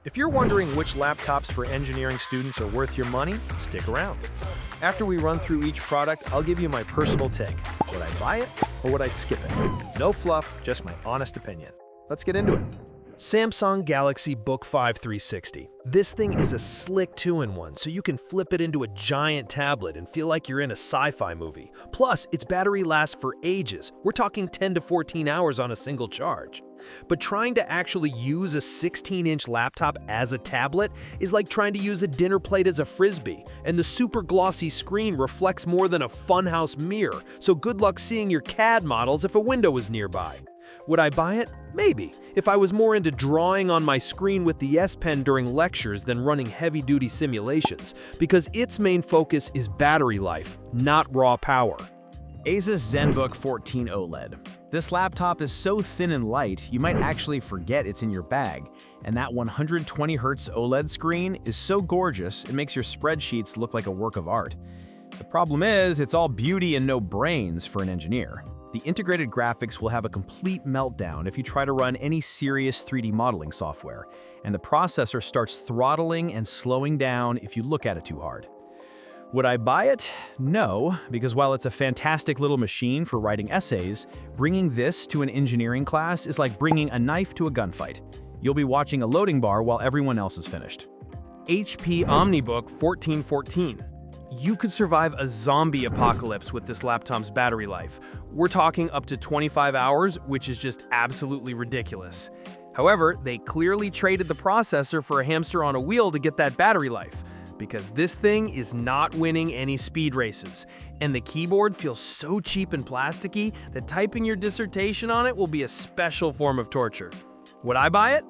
If you're wondering which laptops for engineering students are worth your money, stick around. After we run through each product, I'll give you my personal take. Would I buy it or would I skip it? No fluff, just my honest opinion. Let's get into it. Samsung Galaxy Book 5 360. This thing is a slick 2-in-1, so you can flip it into a giant tablet and feel like you're in a sci-fi movie. Plus, its battery lasts for ages. We're talking 10 to 14 hours on a single charge. But trying to actually use a 16-inch laptop as a tablet is like trying to use a dinner plate as a frisbee, and the super glossy screen reflects more than a funhouse mirror, so good luck seeing your CAD models if a window is nearby. Would I buy it? Maybe, if I was more into drawing on my screen with the S Pen during lectures than running heavy-duty simulations, because its main focus is battery life, not raw power. Asus ZenBook 14 OLED. This laptop is so thin and light, you might actually forget it's in your bag, and that 120Hz OLED screen is so gorgeous it makes your spreadsheets look like a work of art. The problem is, it's all beauty and no brains for an engineer. The integrated graphics will have a complete meltdown if you try to run any serious 3D modeling software, and the processor starts throttling and slowing down if you look at it too hard. Would I buy it? No, because while it's a fantastic little machine for writing essays, bringing this to an engineering class is like bringing a knife to a gunfight. You'll be watching a loading bar while everyone else is finished. HP OmniBook 1414. You could survive a zombie apocalypse with this laptop's battery life. We're talking up to 25 hours, which is just absolutely ridiculous. However, they clearly traded the processor for a hamster on a wheel to get that battery life, because this thing is not winning any speed races, and the keyboard feels so cheap and plasticky that typing your dissertation on it will be a special form of torture. Would I buy it?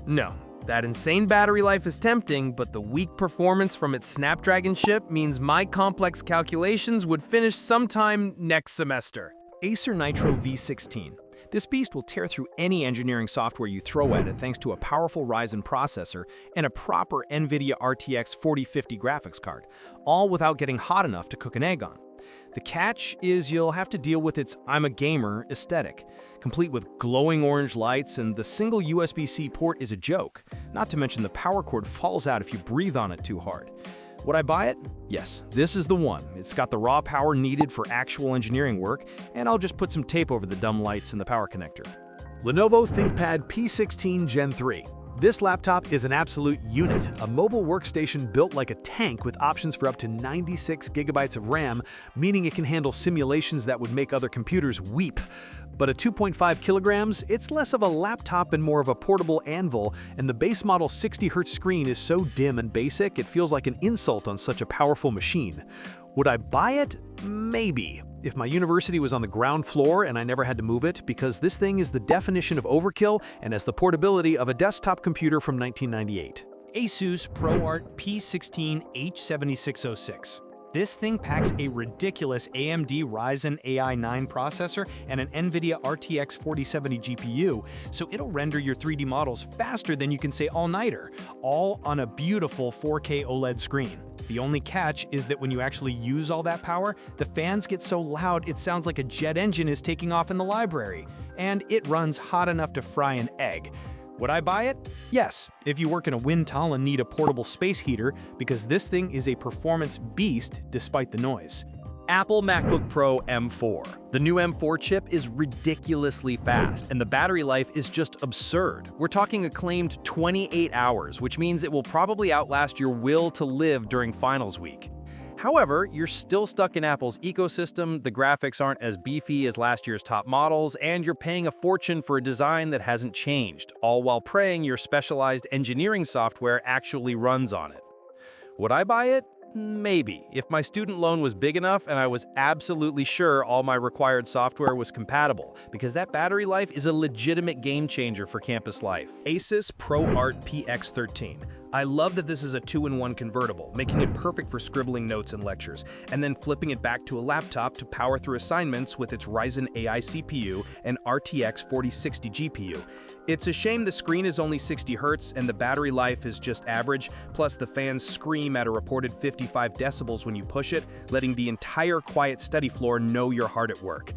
No. That insane battery life is tempting, but the weak performance from its Snapdragon chip means my complex calculations would finish sometime next semester. Acer Nitro V16. This beast will tear through any engineering software you throw at it thanks to a powerful Ryzen processor and a proper NVIDIA RTX 4050 graphics card, all without getting hot enough to cook an egg on. The catch is you'll have to deal with its "I'm a gamer" aesthetic, complete with glowing orange lights, and the single USB-C port is a joke, not to mention the power cord falls out if you breathe on it too hard. Would I buy it? Yes, this is the one. It's got the raw power needed for actual engineering work, and I'll just put some tape over the dumb lights and the power connector. Lenovo ThinkPad P16 Gen 3. This laptop is an absolute unit, a mobile workstation built like a tank with options for up to 96 gigabytes of RAM, meaning it can handle simulations that would make other computers weep. But at 2.5 kilograms, it's less of a laptop and more of a portable anvil, and the base model 60Hz screen is so dim and basic it feels like an insult on such a powerful machine. Would I buy it? Maybe, if my university was on the ground floor and I never had to move it, because this thing is the definition of overkill and has the portability of a desktop computer from 1998. Asus ProArt P16H7606. This thing packs a ridiculous AMD Ryzen AI 9 processor and an NVIDIA RTX 4070 GPU, so it'll render your 3D models faster than you can say all-nighter, all on a beautiful 4K OLED screen. The only catch is that when you actually use all that power, the fans get so loud it sounds like a jet engine is taking off in the library, and it runs hot enough to fry an egg. Would I buy it? Yes, if you work in a wind tunnel and need a portable space heater, because this thing is a performance beast despite the noise. Apple MacBook Pro M4. The new M4 chip is ridiculously fast, and the battery life is just absurd. We're talking a claimed 28 hours, which means it will probably outlast your will to live during finals week. However, you're still stuck in Apple's ecosystem, the graphics aren't as beefy as last year's top models, and you're paying a fortune for a design that hasn't changed, all while praying your specialized engineering software actually runs on it. Would I buy it? Maybe, if my student loan was big enough and I was absolutely sure all my required software was compatible, because that battery life is a legitimate game changer for campus life. Asus ProArt PX13. I love that this is a 2-in-1 convertible, making it perfect for scribbling notes and lectures, and then flipping it back to a laptop to power through assignments with its Ryzen AI CPU and RTX 4060 GPU. It's a shame the screen is only 60 Hz and the battery life is just average, plus the fans scream at a reported 55 decibels when you push it, letting the entire quiet study floor know you're hard at work.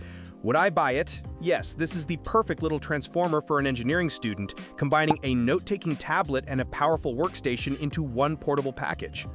Would I buy it? Yes, this is the perfect little transformer for an engineering student, combining a note-taking tablet and a powerful workstation into one portable package.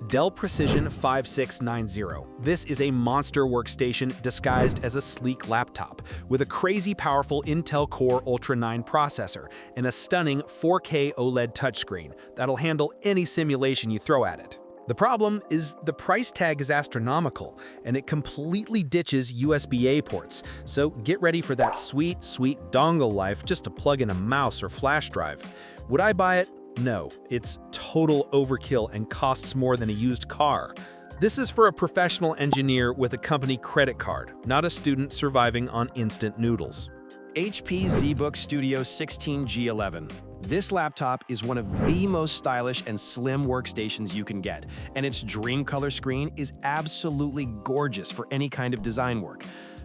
Dell Precision 5690. This is a monster workstation disguised as a sleek laptop with a crazy powerful Intel Core Ultra 9 processor and a stunning 4K OLED touchscreen that'll handle any simulation you throw at it. The problem is the price tag is astronomical, and it completely ditches USB-A ports, so get ready for that sweet, sweet dongle life just to plug in a mouse or flash drive. Would I buy it? No, it's total overkill and costs more than a used car. This is for a professional engineer with a company credit card, not a student surviving on instant noodles. HP ZBook Studio 16G11. This laptop is one of the most stylish and slim workstations you can get, and its dream color screen is absolutely gorgeous for any kind of design work.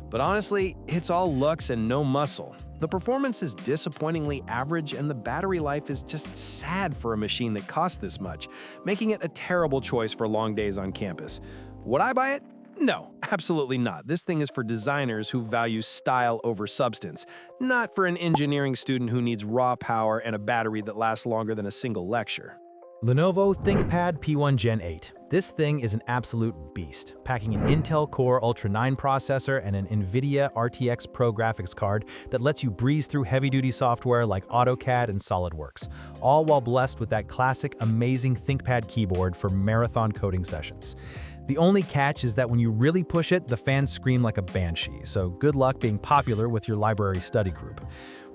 But honestly, it's all looks and no muscle. The performance is disappointingly average, and the battery life is just sad for a machine that costs this much, making it a terrible choice for long days on campus. Would I buy it? No, absolutely not. This thing is for designers who value style over substance, not for an engineering student who needs raw power and a battery that lasts longer than a single lecture. Lenovo ThinkPad P1 Gen 8. This thing is an absolute beast, packing an Intel Core Ultra 9 processor and an NVIDIA RTX Pro graphics card that lets you breeze through heavy-duty software like AutoCAD and SolidWorks, all while blessed with that classic, amazing ThinkPad keyboard for marathon coding sessions. The only catch is that when you really push it, the fans scream like a banshee, so good luck being popular with your library study group.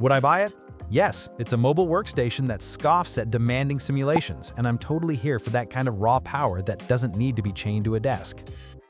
Would I buy it? Yes, it's a mobile workstation that scoffs at demanding simulations, and I'm totally here for that kind of raw power that doesn't need to be chained to a desk.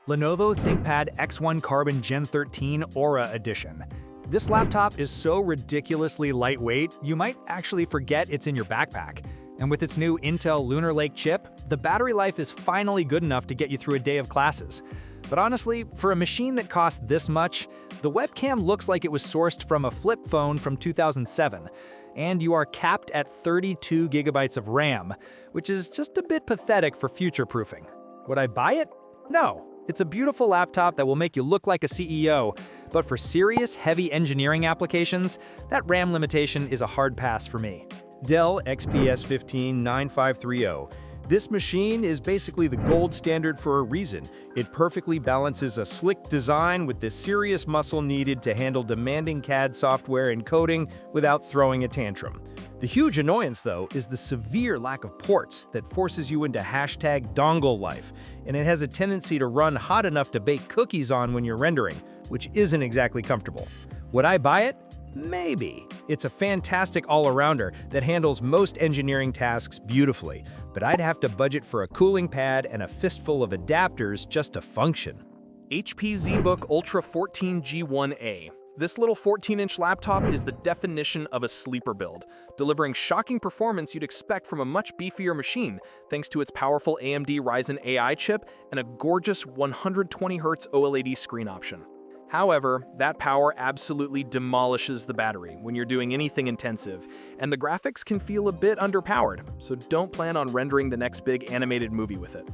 Lenovo ThinkPad X1 Carbon Gen 13 Aura Edition. This laptop is so ridiculously lightweight, you might actually forget it's in your backpack. And with its new Intel Lunar Lake chip, the battery life is finally good enough to get you through a day of classes. But honestly, for a machine that costs this much, the webcam looks like it was sourced from a flip phone from 2007, and you are capped at 32 gigabytes of RAM, which is just a bit pathetic for future-proofing. Would I buy it? No. It's a beautiful laptop that will make you look like a CEO, but for serious, heavy engineering applications, that RAM limitation is a hard pass for me. Dell XPS 159530. This machine is basically the gold standard for a reason. It perfectly balances a slick design with the serious muscle needed to handle demanding CAD software and coding without throwing a tantrum. The huge annoyance, though, is the severe lack of ports that forces you into #dongle life, and it has a tendency to run hot enough to bake cookies on when you're rendering, which isn't exactly comfortable. Would I buy it? Maybe. It's a fantastic all-arounder that handles most engineering tasks beautifully, but I'd have to budget for a cooling pad and a fistful of adapters just to function. HP ZBook Ultra 14G1A. This little 14-inch laptop is the definition of a sleeper build, delivering shocking performance you'd expect from a much beefier machine thanks to its powerful AMD Ryzen AI chip and a gorgeous 120Hz OLED screen option. However, that power absolutely demolishes the battery when you're doing anything intensive, and the graphics can feel a bit underpowered, so don't plan on rendering the next big animated movie with it.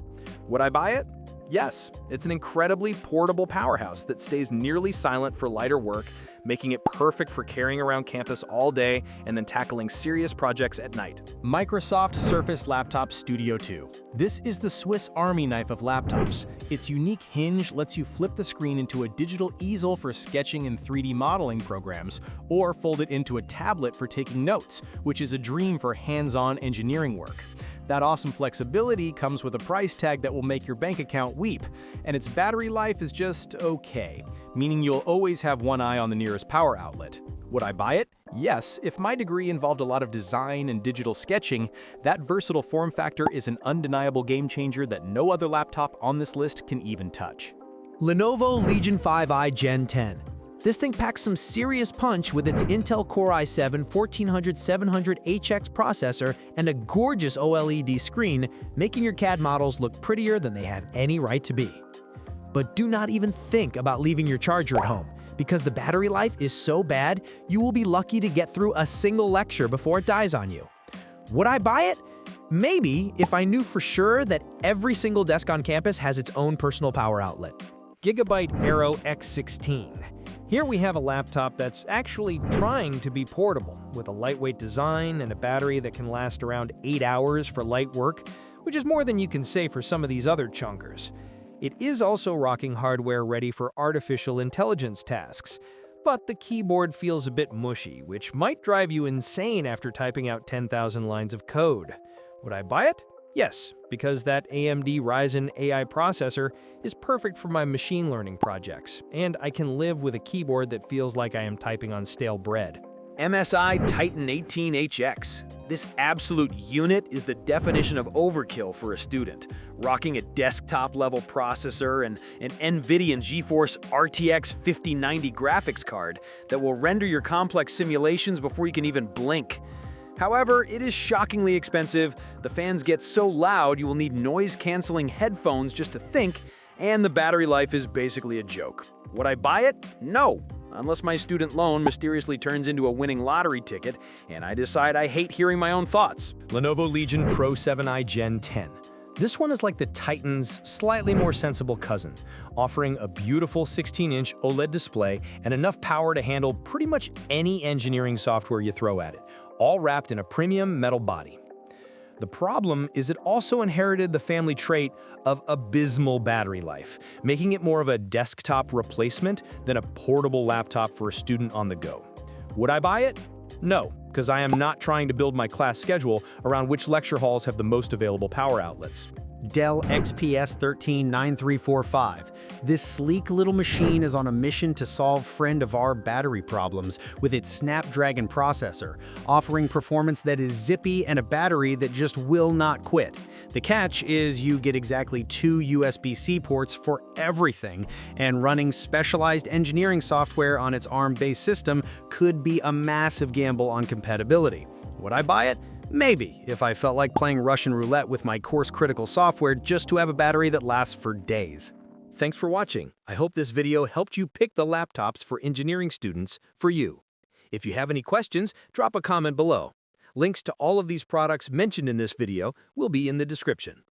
Would I buy it? Yes, it's an incredibly portable powerhouse that stays nearly silent for lighter work, making it perfect for carrying around campus all day and then tackling serious projects at night. Microsoft Surface Laptop Studio 2. This is the Swiss Army knife of laptops. Its unique hinge lets you flip the screen into a digital easel for sketching and 3D modeling programs, or fold it into a tablet for taking notes, which is a dream for hands-on engineering work. That awesome flexibility comes with a price tag that will make your bank account weep, and its battery life is just okay, meaning you'll always have one eye on the nearest power outlet. Would I buy it? Yes, if my degree involved a lot of design and digital sketching, that versatile form factor is an undeniable game changer that no other laptop on this list can even touch. Lenovo Legion 5i Gen 10. This thing packs some serious punch with its Intel Core i7 14700HX processor and a gorgeous OLED screen, making your CAD models look prettier than they have any right to be. But do not even think about leaving your charger at home, because the battery life is so bad, you will be lucky to get through a single lecture before it dies on you. Would I buy it? Maybe, if I knew for sure that every single desk on campus has its own personal power outlet. Gigabyte Aero X16. Here we have a laptop that's actually trying to be portable, with a lightweight design and a battery that can last around 8 hours for light work, which is more than you can say for some of these other chunkers. It is also rocking hardware ready for artificial intelligence tasks, but the keyboard feels a bit mushy, which might drive you insane after typing out 10,000 lines of code. Would I buy it? Yes, because that AMD Ryzen AI processor is perfect for my machine learning projects, and I can live with a keyboard that feels like I am typing on stale bread. MSI Titan 18HX. This absolute unit is the definition of overkill for a student, rocking a desktop-level processor and an NVIDIA GeForce RTX 5090 graphics card that will render your complex simulations before you can even blink. However, it is shockingly expensive, the fans get so loud you will need noise-canceling headphones just to think, and the battery life is basically a joke. Would I buy it? No. Unless my student loan mysteriously turns into a winning lottery ticket and I decide I hate hearing my own thoughts. Lenovo Legion Pro 7i Gen 10. This one is like the Titan's slightly more sensible cousin, offering a beautiful 16-inch OLED display and enough power to handle pretty much any engineering software you throw at it, all wrapped in a premium metal body. The problem is it also inherited the family trait of abysmal battery life, making it more of a desktop replacement than a portable laptop for a student on the go. Would I buy it? No, because I am not trying to build my class schedule around which lecture halls have the most available power outlets. Dell XPS 139345. This sleek little machine is on a mission to solve friend of our battery problems with its Snapdragon processor, offering performance that is zippy and a battery that just will not quit. The catch is you get exactly 2 USB-C ports for everything, and running specialized engineering software on its ARM-based system could be a massive gamble on compatibility. Would I buy it? Maybe, if I felt like playing Russian roulette with my course-critical software just to have a battery that lasts for days. Thanks for watching. I hope this video helped you pick the laptops for engineering students for you. If you have any questions, drop a comment below. Links to all of these products mentioned in this video will be in the description.